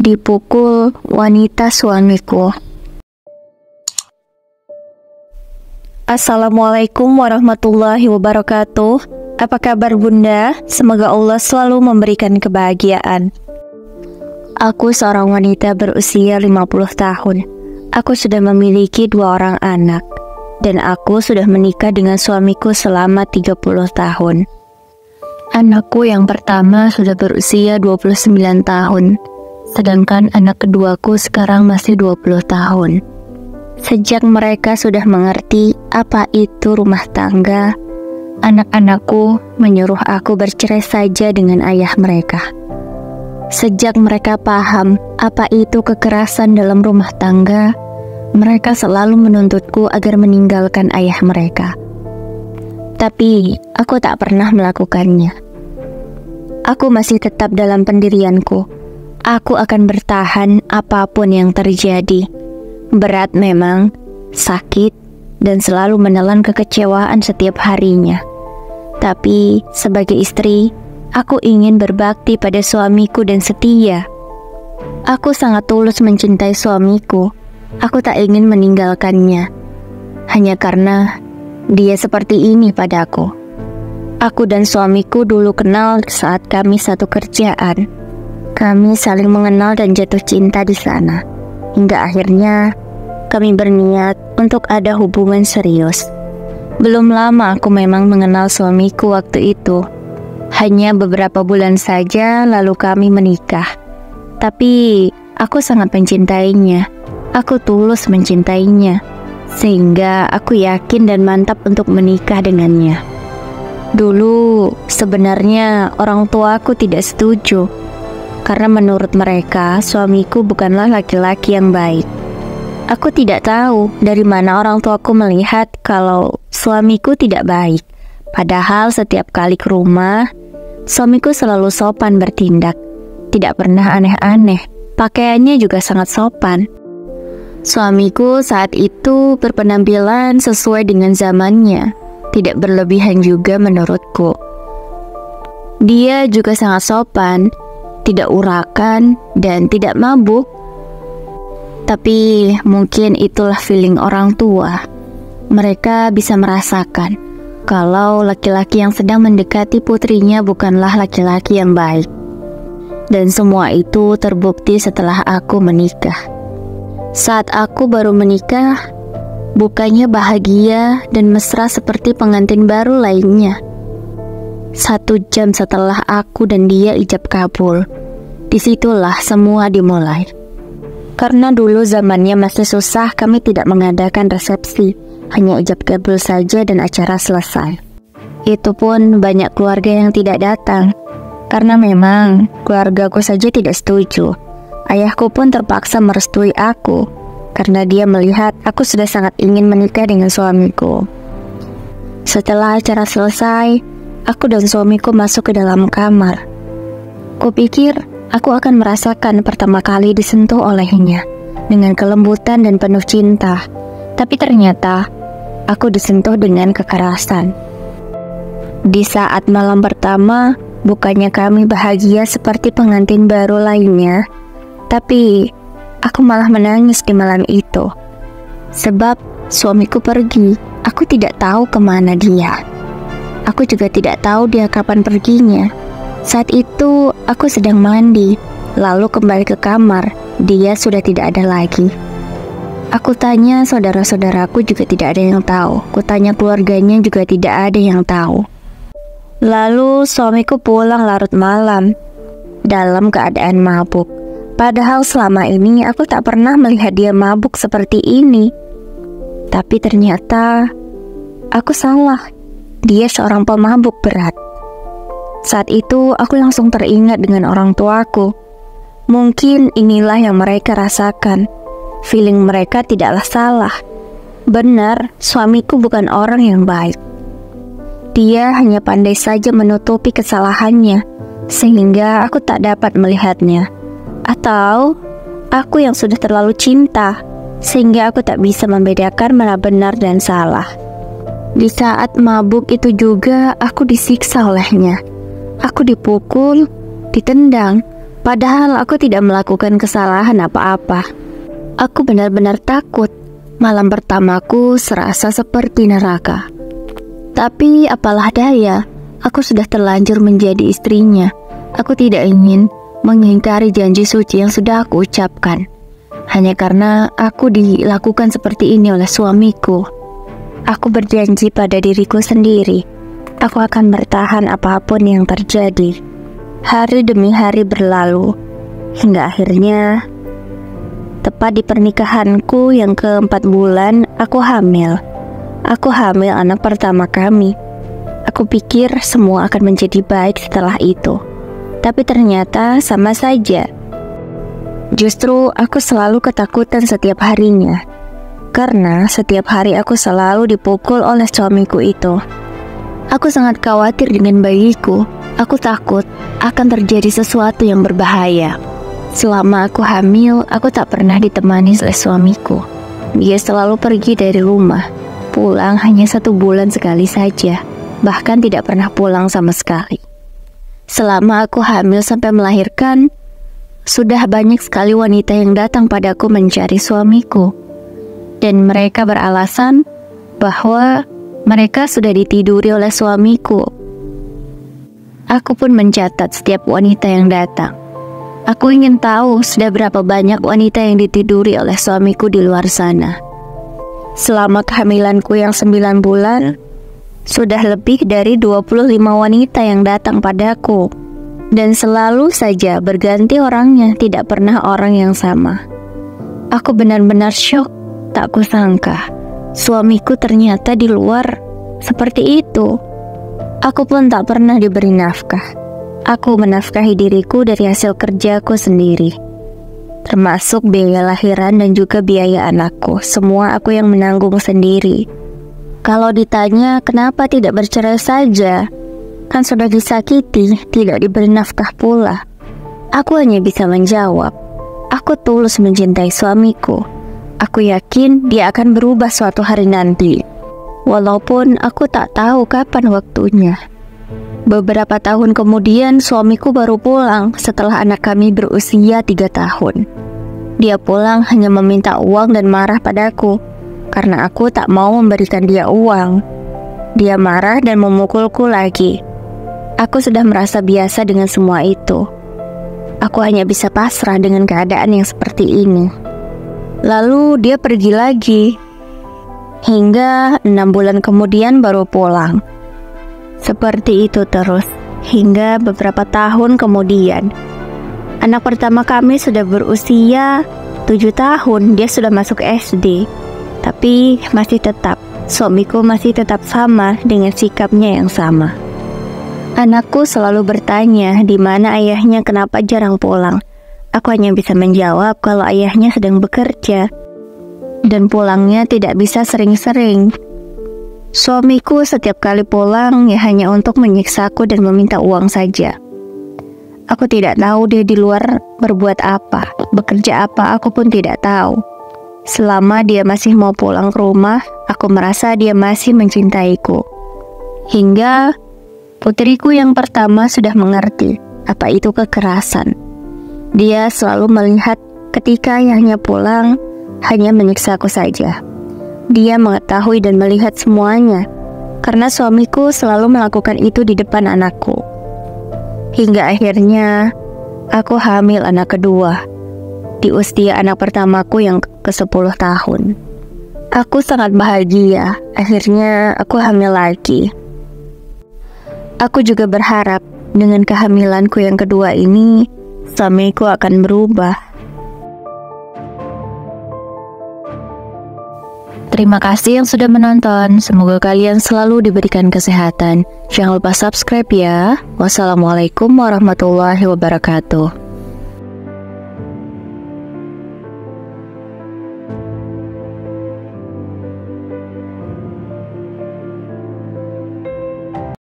Dipukul wanita suamiku. Assalamualaikum warahmatullahi wabarakatuh. Apa kabar Bunda? Semoga Allah selalu memberikan kebahagiaan. Aku seorang wanita berusia 50 tahun. Aku sudah memiliki 2 orang anak. Dan aku sudah menikah dengan suamiku selama 30 tahun. Anakku yang pertama sudah berusia 29 tahun. Sedangkan anak keduaku sekarang masih 20 tahun. Sejak mereka sudah mengerti apa itu rumah tangga, anak-anakku menyuruh aku bercerai saja dengan ayah mereka. Sejak mereka paham apa itu kekerasan dalam rumah tangga, mereka selalu menuntutku agar meninggalkan ayah mereka. Tapi aku tak pernah melakukannya. Aku masih tetap dalam pendirianku. Aku akan bertahan apapun yang terjadi. Berat memang, sakit, dan selalu menelan kekecewaan setiap harinya. Tapi sebagai istri, aku ingin berbakti pada suamiku dan setia. Aku sangat tulus mencintai suamiku. Aku tak ingin meninggalkannya. Hanya karena dia seperti ini padaku. Aku dan suamiku dulu kenal saat kami satu kerjaan. Kami saling mengenal dan jatuh cinta di sana. Hingga akhirnya kami berniat untuk ada hubungan serius. Belum lama aku memang mengenal suamiku waktu itu. Hanya beberapa bulan saja lalu kami menikah. Tapi aku sangat mencintainya. Aku tulus mencintainya. Sehingga aku yakin dan mantap untuk menikah dengannya. Dulu sebenarnya orang tuaku tidak setuju. Karena menurut mereka, suamiku bukanlah laki-laki yang baik. Aku tidak tahu dari mana orang tuaku melihat kalau suamiku tidak baik. Padahal setiap kali ke rumah, suamiku selalu sopan bertindak. Tidak pernah aneh-aneh, pakaiannya juga sangat sopan. Suamiku saat itu berpenampilan sesuai dengan zamannya, tidak berlebihan juga menurutku. Dia juga sangat sopan, tidak urakan, dan tidak mabuk. Tapi mungkin itulah feeling orang tua. Mereka bisa merasakan kalau laki-laki yang sedang mendekati putrinya bukanlah laki-laki yang baik. Dan semua itu terbukti setelah aku menikah. Saat aku baru menikah, bukannya bahagia dan mesra seperti pengantin baru lainnya. 1 jam setelah aku dan dia ijab kabul, disitulah semua dimulai. Karena dulu zamannya masih susah, kami tidak mengadakan resepsi, hanya ijab kabul saja dan acara selesai. Itu pun banyak keluarga yang tidak datang, karena memang keluargaku saja tidak setuju. Ayahku pun terpaksa merestui aku, karena dia melihat aku sudah sangat ingin menikah dengan suamiku. Setelah acara selesai, aku dan suamiku masuk ke dalam kamar. Kupikir aku akan merasakan pertama kali disentuh olehnya dengan kelembutan dan penuh cinta. Tapi ternyata aku disentuh dengan kekerasan. Di saat malam pertama, bukannya kami bahagia seperti pengantin baru lainnya, tapi aku malah menangis di malam itu. Sebab suamiku pergi, aku tidak tahu kemana dia. Aku juga tidak tahu dia kapan perginya. Saat itu aku sedang mandi, lalu kembali ke kamar. Dia sudah tidak ada lagi. Aku tanya saudara-saudaraku juga tidak ada yang tahu. Kutanya keluarganya juga tidak ada yang tahu. Lalu suamiku pulang larut malam dalam keadaan mabuk. Padahal selama ini aku tak pernah melihat dia mabuk seperti ini. Tapi ternyata aku salah. Dia seorang pemabuk berat. Saat itu aku langsung teringat dengan orang tuaku. Mungkin inilah yang mereka rasakan. Feeling mereka tidaklah salah. Benar, suamiku bukan orang yang baik. Dia hanya pandai saja menutupi kesalahannya, sehingga aku tak dapat melihatnya. Atau aku yang sudah terlalu cinta, sehingga aku tak bisa membedakan mana benar dan salah. Di saat mabuk itu juga aku disiksa olehnya. Aku dipukul, ditendang, Padahal aku tidak melakukan kesalahan apa-apa. Aku benar-benar takut. Malam pertamaku serasa seperti neraka. Tapi apalah daya, aku sudah terlanjur menjadi istrinya. Aku tidak ingin mengingkari janji suci yang sudah aku ucapkan. Hanya karena aku dilakukan seperti ini oleh suamiku. Aku berjanji pada diriku sendiri, aku akan bertahan apapun yang terjadi. Hari demi hari berlalu, hingga akhirnya tepat di pernikahanku yang ke-4 bulan, aku hamil. Aku hamil anak pertama kami. Aku pikir semua akan menjadi baik setelah itu. Tapi ternyata sama saja. Justru aku selalu ketakutan setiap harinya. Karena setiap hari aku selalu dipukul oleh suamiku itu. Aku sangat khawatir dengan bayiku. Aku takut akan terjadi sesuatu yang berbahaya. Selama aku hamil, aku tak pernah ditemani oleh suamiku. Dia selalu pergi dari rumah, pulang hanya 1 bulan sekali saja, bahkan tidak pernah pulang sama sekali. Selama aku hamil sampai melahirkan, sudah banyak sekali wanita yang datang padaku mencari suamiku. Dan mereka beralasan bahwa mereka sudah ditiduri oleh suamiku. Aku pun mencatat setiap wanita yang datang. Aku ingin tahu sudah berapa banyak wanita yang ditiduri oleh suamiku di luar sana. Selama kehamilanku yang 9 bulan, sudah lebih dari 25 wanita yang datang padaku. Dan selalu saja berganti orangnya, tidak pernah orang yang sama. Aku benar-benar syok, tak kusangka suamiku ternyata di luar seperti itu. Aku pun tak pernah diberi nafkah. Aku menafkahi diriku dari hasil kerjaku sendiri, termasuk biaya lahiran dan juga biaya anakku. Semua aku yang menanggung sendiri. Kalau ditanya kenapa tidak bercerai saja, kan sudah disakiti, tidak diberi nafkah pula. Aku hanya bisa menjawab, aku tulus mencintai suamiku. Aku yakin dia akan berubah suatu hari nanti, walaupun aku tak tahu kapan waktunya. Beberapa tahun kemudian suamiku baru pulang setelah anak kami berusia 3 tahun. Dia pulang hanya meminta uang dan marah padaku karena aku tak mau memberikan dia uang. Dia marah dan memukulku lagi. Aku sudah merasa biasa dengan semua itu. Aku hanya bisa pasrah dengan keadaan yang seperti ini. Lalu dia pergi lagi. Hingga 6 bulan kemudian baru pulang. Seperti itu terus, hingga beberapa tahun kemudian. Anak pertama kami sudah berusia 7 tahun, dia sudah masuk SD. Tapi masih tetap, suamiku masih tetap sama dengan sikapnya yang sama. Anakku selalu bertanya di mana ayahnya, kenapa jarang pulang. Aku hanya bisa menjawab kalau ayahnya sedang bekerja dan pulangnya tidak bisa sering-sering. Suamiku setiap kali pulang ya hanya untuk menyiksaku dan meminta uang saja. Aku tidak tahu dia di luar berbuat apa, bekerja apa, aku pun tidak tahu. Selama dia masih mau pulang ke rumah, aku merasa dia masih mencintaiku. Hingga putriku yang pertama sudah mengerti apa itu kekerasan. Dia selalu melihat ketika ayahnya pulang, hanya menyiksaku saja. Dia mengetahui dan melihat semuanya, karena suamiku selalu melakukan itu di depan anakku. Hingga akhirnya, aku hamil anak kedua, di usia anak pertamaku yang ke-10 tahun. Aku sangat bahagia, akhirnya aku hamil lagi. Aku juga berharap, dengan kehamilanku yang kedua ini, suamiku akan berubah. Terima kasih yang sudah menonton. Semoga kalian selalu diberikan kesehatan. Jangan lupa subscribe ya. Wassalamualaikum warahmatullahi wabarakatuh.